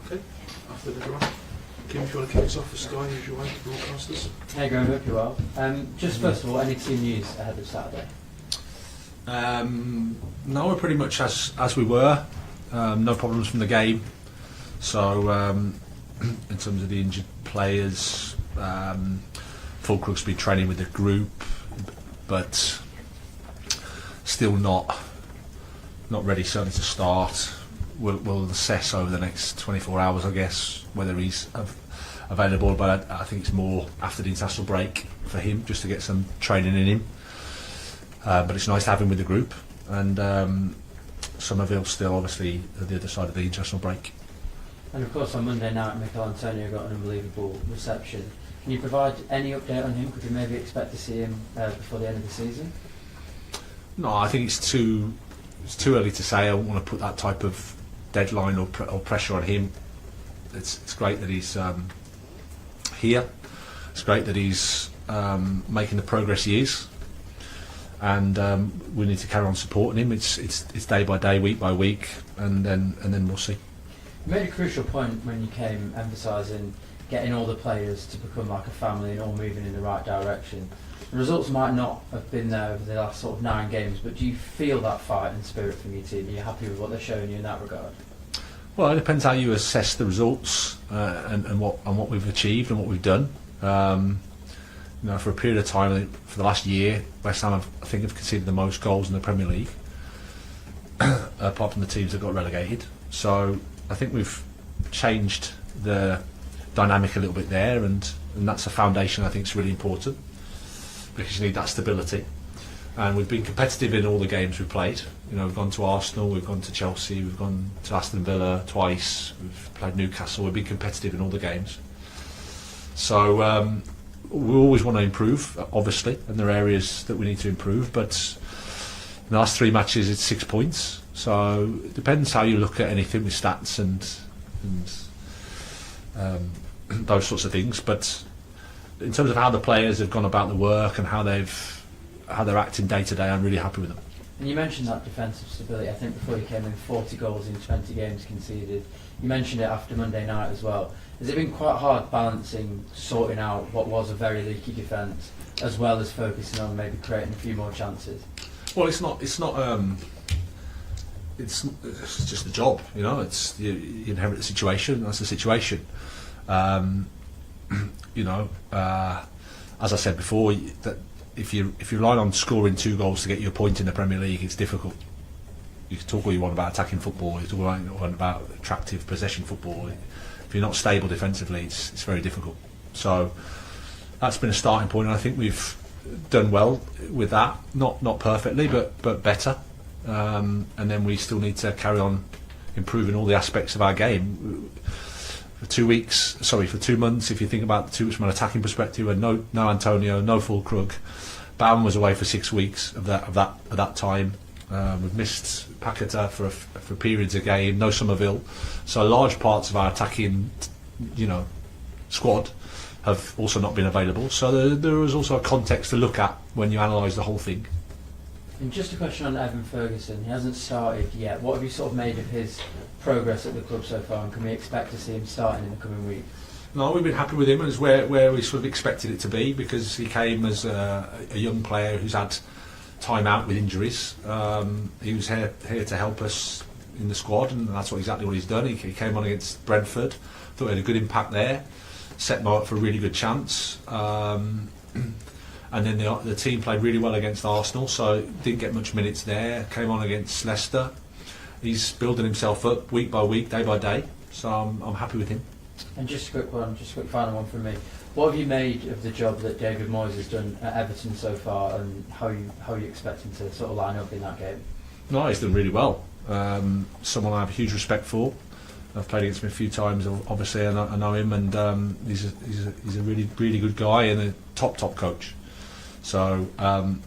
Okay, after everyone. Kim, if you want to kick us off for Sky, usual way, broadcasters. Hey Graham, hope you're well. Just first of all, any team news ahead of Saturday? No, we're pretty much as we were. No problems from the game. So, in terms of the injured players, Fulcrook's been training with the group, but still not ready certainly to start. We'll assess over the next 24 hours, I guess, whether he's available. But I think it's more after the international break for him, just to get some training in him. But it's nice to have him with the group, and Somerville still obviously at the other side of the international break. And of course on Monday night, Mikel Antonio got an unbelievable reception. Can you provide any update on him? Could we maybe expect to see him before the end of the season? No, I think it's too early to say. I don't want to put that type of deadline or pressure on him. It's great that he's here. It's great that he's making the progress he is, and we need to carry on supporting him. It's day by day, week by week, and then we'll see. You made a crucial point when you came, emphasising getting all the players to become like a family and all moving in the right direction. The results might not have been there over the last sort of 9 games, but do you feel that fight and spirit from your team? Are you happy with what they're showing you in that regard? Well, it depends how you assess the results and what we've achieved and what we've done. For a period of time, I think for the last year, West Ham have conceded the most goals in the Premier League, apart from the teams that got relegated. So I think we've changed the dynamic a little bit there, and that's a foundation I think is really important, because you need that stability. And we've been competitive in all the games we've played. We've gone to Arsenal, we've gone to Chelsea, we've gone to Aston Villa twice, we've played Newcastle. We've been competitive in all the games. So we always want to improve, obviously, and there are areas that we need to improve. But in the last 3 matches, it's 6 points. So it depends how you look at anything with stats and those sorts of things. But in terms of how the players have gone about the work and how they're acting day to day, I'm really happy with them. And you mentioned that defensive stability. I think before you came in, 40 goals in 20 games conceded. You mentioned it after Monday night as well. Has it been quite hard balancing, sorting out what was a very leaky defence, as well as focusing on maybe creating a few more chances? Well, it's just the job, It's you inherit the situation. That's the situation. As I said before, that if you rely on scoring 2 goals to get you a point in the Premier League, it's difficult. You can talk all you want about attacking football, you talk all you want about attractive possession football. If you're not stable defensively, it's very difficult. So that's been a starting point, and I think we've done well with that. Not perfectly, but better. And then we still need to carry on improving all the aspects of our game. For 2 months, if you think about the 2 weeks from an attacking perspective, and no Antonio, no Fulcrook. Bam was away for 6 weeks of that time. We've missed Paqueta for periods of game. No Somerville, so large parts of our attacking, squad have also not been available. So there is also a context to look at when you analyse the whole thing. And just a question on Evan Ferguson. He hasn't started yet. What have you sort of made of his progress at the club so far, and can we expect to see him starting in the coming week? No, we've been happy with him, and it's where we sort of expected it to be, because he came as a young player who's had time out with injuries. He was here to help us in the squad, and that's exactly what he's done. He came on against Brentford, thought he had a good impact there, set them up for a really good chance. And then the team played really well against Arsenal, so didn't get much minutes there. Came on against Leicester. He's building himself up week by week, day by day. So I'm happy with him. And just a quick final one from me. What have you made of the job that David Moyes has done at Everton so far, and how you expect him to sort of line up in that game? No, he's done really well. Someone I have huge respect for. I've played against him a few times, obviously, and I know him, and he's a really, really good guy and a top coach. So, done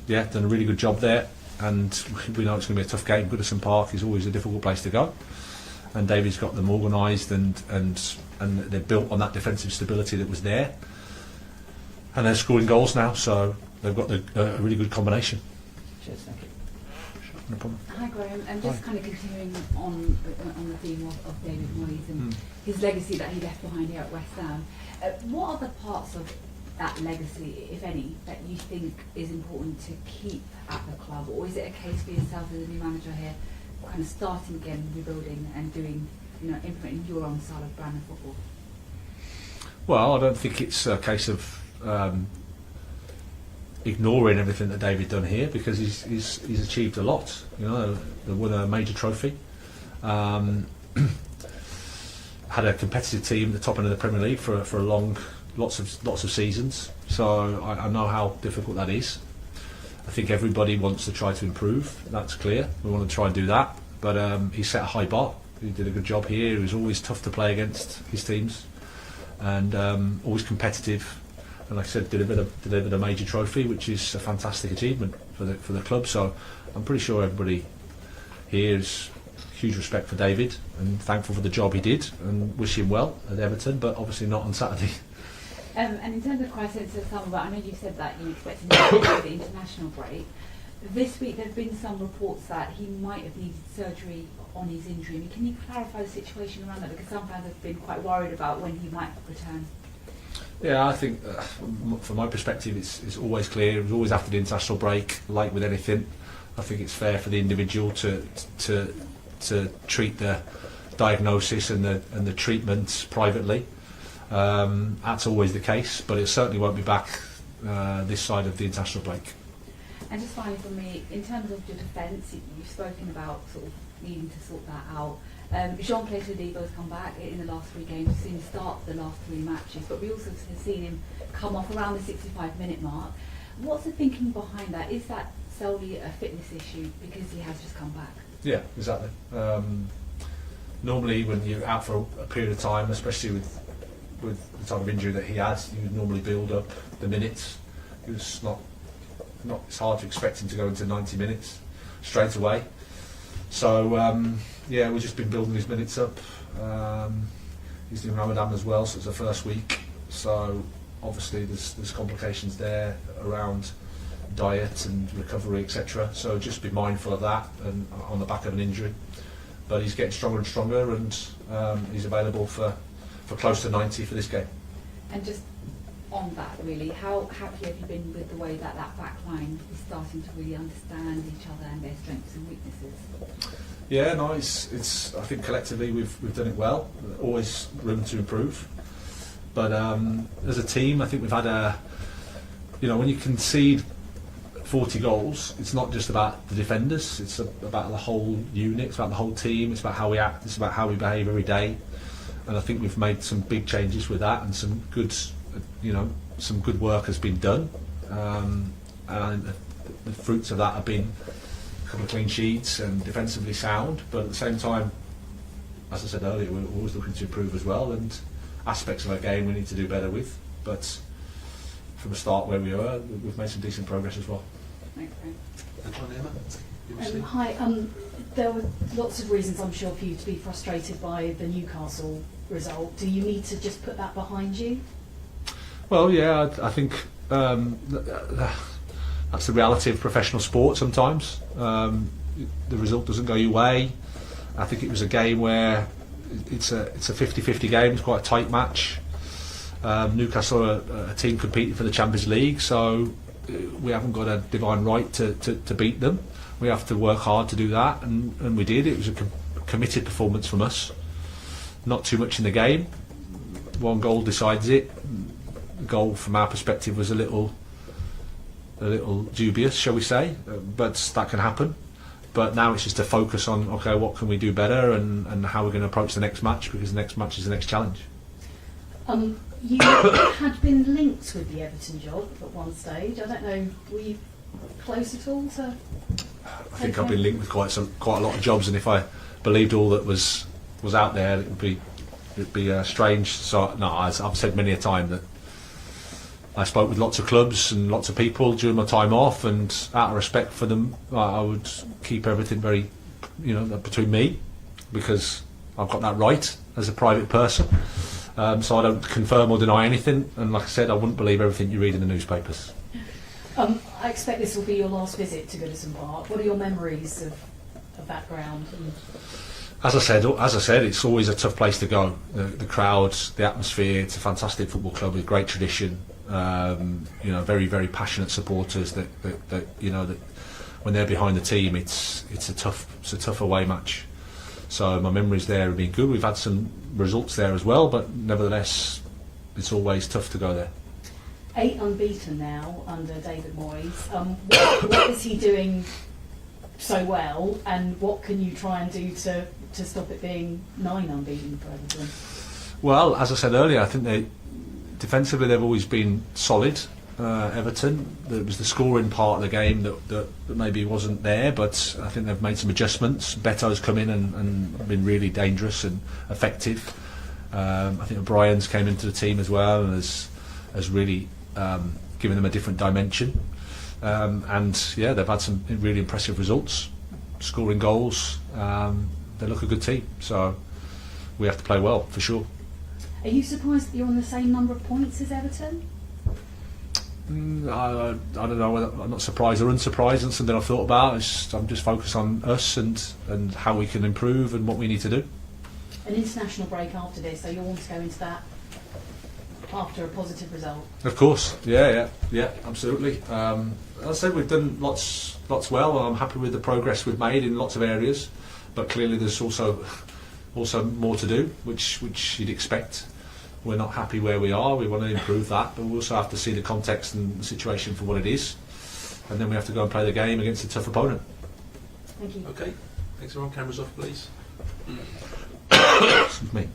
a really good job there, and we know it's going to be a tough game. Goodison Park is always a difficult place to go, and David's got them organised, and they're built on that defensive stability that was there, and they're scoring goals now, so they've got a really good combination. Cheers, thank you. No problem. Hi Graham, and just kind of continuing on the theme of David Moyes and his legacy that he left behind here at West Ham. What are the parts of that legacy, if any, that you think is important to keep at the club, or is it a case for yourself as a new manager here, kind of starting again, rebuilding and doing, implementing your own style of brand of football? Well, I don't think it's a case of ignoring everything that David done here, because he's achieved a lot. They won a major trophy, had a competitive team at the top end of the Premier League for a lots of seasons. So I know how difficult that is. I think everybody wants to try to improve. That's clear. We want to try and do that. But he set a high bar. He did a good job here. He was always tough to play against his teams, and always competitive. And like I said, delivered a major trophy, which is a fantastic achievement for the club. So I'm pretty sure everybody here has huge respect for David and thankful for the job he did, and wish him well at Everton, but obviously not on Saturday. And in terms of crisis of summer, I know you said that you expected him to take the international break. This week there have been some reports that he might have needed surgery on his injury. I mean, can you clarify the situation around that? Because some fans have been quite worried about when he might return. Yeah, I think from my perspective it's always clear. It was always after the international break, like with anything. I think it's fair for the individual to treat the diagnosis and the treatment privately. That's always the case, but it certainly won't be back this side of the international break. And just finally for me, in terms of your defence, you've spoken about sort of needing to sort that out. Jean-Claude Todibo's come back in the last 3 games. We've seen him start the last 3 matches, but we also have seen him come off around the 65-minute mark. What's the thinking behind that? Is that solely a fitness issue because he has just come back? Yeah, exactly. Normally when you're out for a period of time, especially with the type of injury that he has, you would normally build up the minutes. It's hard to expect him to go into 90 minutes straight away. So we've just been building his minutes up. He's doing Ramadan as well, so it's the first week. So obviously there's complications there around diet and recovery, etc. So just be mindful of that, and on the back of an injury. But he's getting stronger and stronger, and he's available for close to 90 for this game. And just on that, really, how happy have you been with the way that back line is starting to really understand each other and their strengths and weaknesses? Yeah, no, it's. I think collectively we've done it well. Always room to improve, but as a team, I think we've had when you concede 40 goals, it's not just about the defenders. It's about the whole unit. It's about the whole team. It's about how we act. It's about how we behave every day. And I think we've made some big changes with that, and some good work has been done. And the fruits of that have been a couple of clean sheets and defensively sound. But at the same time, as I said earlier, we're always looking to improve as well, and aspects of our game we need to do better with. But from the start where we were, we've made some decent progress as well. Thanks, Graham. Hi, there were lots of reasons, I'm sure, for you to be frustrated by the Newcastle result. Do you need to just put that behind you? Well, yeah, I think that's the reality of professional sport sometimes. The result doesn't go your way. I think it was a game where it's a 50-50 game. It's quite a tight match. Newcastle are a team competing for the Champions League, so we haven't got a divine right to beat them. We have to work hard to do that, and we did. It was a committed performance from us. Not too much in the game. One goal decides it. The goal from our perspective was a little dubious, shall we say, but that can happen. But now it's just to focus on, okay, what can we do better, and how we're going to approach the next match, because the next match is the next challenge. You had been linked with the Everton job at one stage. I don't know, were you close at all to? I think I've been linked with quite a lot of jobs, and if I believed all that was out there, it'd be strange. So no, I've said many a time that I spoke with lots of clubs and lots of people during my time off, and out of respect for them, I would keep everything very, between me, because I've got that right as a private person. So I don't confirm or deny anything, and like I said, I wouldn't believe everything you read in the newspapers. I expect this will be your last visit to Goodison Park. What are your memories of that ground? As I said, it's always a tough place to go. The crowds, the atmosphere. It's a fantastic football club with great tradition. Very, very passionate supporters. That when they're behind the team, it's a tough away match. So my memories there have been good. We've had some results there as well, but nevertheless, it's always tough to go there. 8 unbeaten now under David Moyes. What is he doing so well, and what can you try and do to stop it being 9 unbeaten for Everton? Well, as I said earlier, I think defensively they've always been solid. Everton, it was the scoring part of the game that maybe wasn't there, but I think they've made some adjustments. Beto's come in and been really dangerous and effective. I think O'Brien's came into the team as well and has really given them a different dimension. They've had some really impressive results, scoring goals. They look a good team, so we have to play well for sure. Are you surprised that you're on the same number of points as Everton? I don't know whether I'm not surprised or unsurprised. It's something I've thought about. I'm just focused on us and how we can improve and what we need to do. An international break after this, so you'll want to go into that after a positive result? Of course, yeah, absolutely. As I said, we've done lots well, and I'm happy with the progress we've made in lots of areas. But clearly, there's also more to do, which you'd expect. We're not happy where we are. We want to improve that, but we also have to see the context and the situation for what it is, and then we have to go and play the game against a tough opponent. Thank you. Okay, thanks everyone. Cameras off, please. Excuse me.